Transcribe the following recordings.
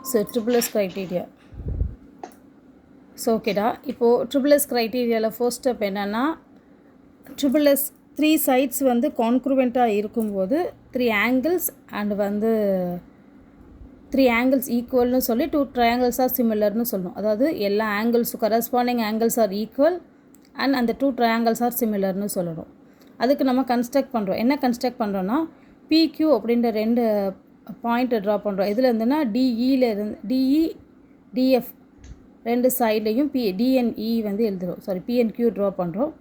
So triple S criteria. So ஓகேடா, இப்போது triple S க்ரைட்டீரியாவில் ஃபர்ஸ்ட் ஸ்டெப் என்னென்னா, ட்ரிபிள் எஸ் 3 சைட்ஸ் வந்து கான்க்ருவெண்ட்டாக இருக்கும்போது 3 ஆங்கிள்ஸ் அண்ட் வந்து 3 ஆங்கிள்ஸ் ஈக்குவல்னு சொல்லி 2 ட்ரையாங்கிள்ஸ் ஆர் சிமிலர்னு சொல்லணும். அதாவது எல்லா ஆங்கிள்ஸும் corresponding angles are equal and அந்த 2 ட்ரையாங்கிள்ஸ் ஆர் சிமிலர்னு சொல்லணும். அதுக்கு நம்ம கன்ஸ்ட்ரக்ட் பண்ணுறோம். என்ன கன்ஸ்ட்ரக்ட் பண்ணுறோன்னா, பிக்யூ அப்படின்ற 2 பாயிண்ட்டை ட்ரா பண்ணுறோம். இதில் இருந்துன்னா டிஇ டிஎஃப் 2 சைட்லேயும் டிஎன்இ வந்து எழுதுகிறோம். பிஎன்கியூ ட்ரா பண்ணுறோம்.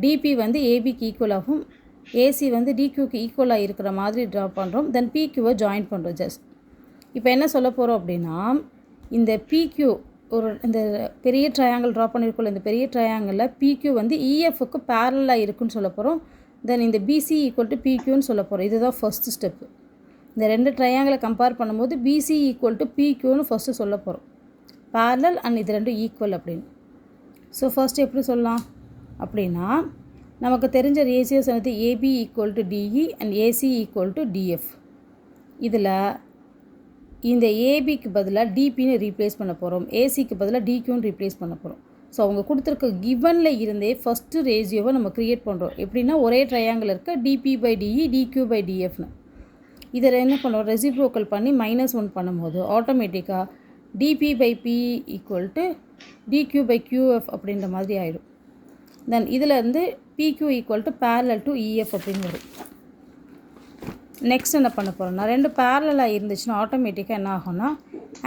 டிபி வந்து ஏபிக்கு ஈக்குவலாகவும் ஏசி வந்து டிக்யூக்கு ஈக்குவலாக இருக்கிற மாதிரி ட்ரா பண்ணுறோம். தென் பிக்யூவை ஜாயின் பண்ணுறோம். ஜஸ்ட் இப்போ என்ன சொல்ல போகிறோம் அப்படின்னா, இந்த பிக்யூ இந்த பெரிய ட்ரையாங்கிள் ட்ரா பண்ணியிருக்கோம். இந்த பெரிய ட்ரையாங்கிளில் பிக்யூ வந்து இஎஃப்க்கு பேரலாக இருக்குன்னு சொல்ல போகிறோம். தென் இந்த பிசி ஈக்குவல் டு பிக்யூன்னு சொல்ல போகிறோம். இதுதான் ஃபஸ்ட்டு ஸ்டெப்பு. இந்த 2 ட்ரையாங்கிளை கம்பேர் பண்ணும்போது பிசி ஈக்குவல் டு பிக்யூன்னு ஃபஸ்ட்டு சொல்ல போகிறோம். பேரலல் அண்ட் இது 2 ஈக்குவல் அப்படின்னு. ஸோ ஃபர்ஸ்ட் எப்படி சொல்லலாம் அப்படின்னா, நமக்கு தெரிஞ்ச ரேஷியோஸ் வந்து AB equal to DE and AC equal to DF. இதில் இந்த ஏபிக்கு பதிலாக டிபின்னு ரீப்ளேஸ் பண்ண போகிறோம். ஏசிக்கு பதிலாக டிக்யூன்னு ரீப்ளேஸ் பண்ண போகிறோம். ஸோ அவங்க கொடுத்துருக்க கிவனில் இருந்தே ஃபஸ்ட்டு ரேஷியோவை நம்ம க்ரியேட் பண்ணுறோம். எப்படின்னா, ஒரே ட்ரையாங்கிள் இருக்க DP by DE DQ by டிஎஃப்னு. இதில் என்ன பண்ணுறோம், ரெசிப்ரோக்கல் பண்ணி -1 பண்ணும்போது ஆட்டோமேட்டிக்காக DP by P equal to DQ by QF அப்படின்ற மாதிரி ஆகிடும். தென் இதில் இருந்து PQ equal to parallel to EF அப்படின்னு வரும். நெக்ஸ்ட் என்ன பண்ண போகிறோம்னா, 2 பேரலாக இருந்துச்சுன்னா ஆட்டோமேட்டிக்காக என்ன ஆகும்னா,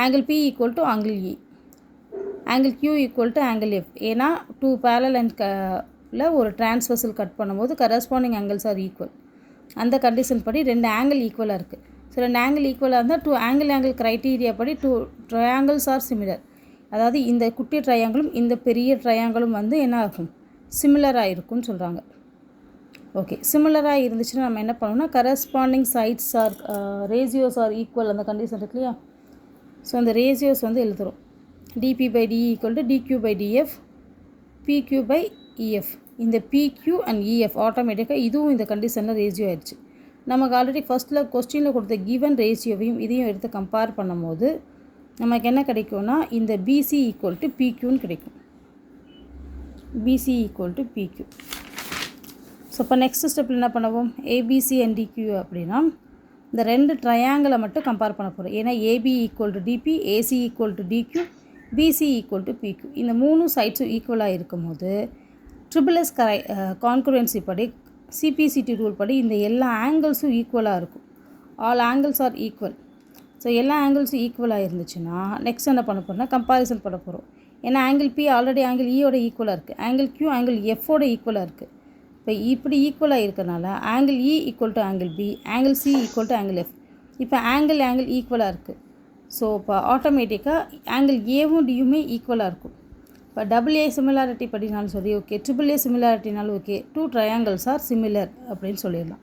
angle B equal to angle E, angle Q equal to angle F. ஏன்னா 2 பேரலல் அண்ட் ஒரு டிரான்ஸ்வர்சல் கட் பண்ணும்போது கரஸ்பாண்டிங் ஆங்கிள்ஸ் ஆர் ஈக்குவல். அந்த கண்டிஷன் படி 2 ஆங்கிள் ஈக்குவலாக இருக்குது. ஸோ 2 ஆங்கிள் ஈக்குவலாக இருந்தால் 2 ஆங்கிள் க்ரைட்டீரியா படி 2 ட்ரையாங்கிள்ஸ் ஆர் சிமிலர். அதாவது இந்த குட்டி ட்ரையாங்கிளும் இந்த பெரிய ட்ரையாங்கிளும் வந்து என்ன ஆகும், சிமிலராக இருக்கும்னு சொல்கிறாங்க. ஓகே, சிமிலராக இருந்துச்சுன்னா நம்ம என்ன பண்ணோம்னா, corresponding sides are ratios are equal அந்த கண்டிஷன் இருக்கு இல்லையா. ஸோ அந்த ரேஷியோஸ் வந்து எழுதுகிறோம். DP by DE equal to DQ by DF, PQ by EF. இந்த பிக்யூ அண்ட் இஎஃப் ஆட்டோமேட்டிக்காக இதுவும் இந்த கண்டிஷனில் ரேஷியோ ஆயிடுச்சு. நமக்கு ஆல்ரெடி ஃபஸ்ட்டில் கொஸ்டினில் கொடுத்த கிவன் ரேஷியோவையும் இதையும் எடுத்து கம்பேர் பண்ணும்போது நமக்கு என்ன கிடைக்கும்னா, இந்த பிசி ஈக்குவல் டு பிக்யூன்னு கிடைக்கும். BC equal to PQ. So இப்போ நெக்ஸ்ட் ஸ்டெப்பில் என்ன பண்ணுவோம், ஏபிசி அண்ட் டிக்யூ அப்படின்னா இந்த 2 ட்ரையாங்கிளை மட்டும் கம்பேர் பண்ண போகிறோம். ஏன்னா AB equal to DP, AC equal to DQ, BC equal to PQ. இந்த 3 சைட்ஸும் ஈக்குவலாக இருக்கும்போது ட்ரிபிள் எஸ் கான்குரன்சி படி, சிபிசிடி ரூல் படி இந்த எல்லா ஆங்கிள்ஸும் ஈக்குவலாக இருக்கும். All angles are equal. So எல்லா ஆங்கிள்ஸும் ஈக்குவலாக இருந்துச்சுன்னா நெக்ஸ்ட் என்ன பண்ண போகிறோம்னா, கம்பேரிசன் பண்ண போகிறோம். ஏன்னா ஆங்கிள் பி ஆல்ரெடி ஆங்கிள் ஈயோட ஈக்குவலாக இருக்குது, ஆங்கிள் கியூ ஆங்கிள் எஃபோட ஈக்குவலாக இருக்குது. இப்போ இப்படி ஈக்குவலாக இருக்கிறனால angle E equal to angle B, angle C equal to angle F. இப்போ ஆங்கிள் ஈக்குவலாக இருக்குது. ஸோ இப்போ ஆட்டோமேட்டிக்காக ஆங்கிள் ஏவும் டியுமே ஈக்குவலாக இருக்கும். இப்போ டபுள் ஏ சிமிலாரிட்டி படினாலும் சரி ஓகே, ட்ரிபிள் ஏ சிமிலாரிட்டினாலும் ஓகே, 2 ட்ரையாங்கிள்ஸ் ஆர் சிமிலர் அப்படின்னு சொல்லிடலாம்.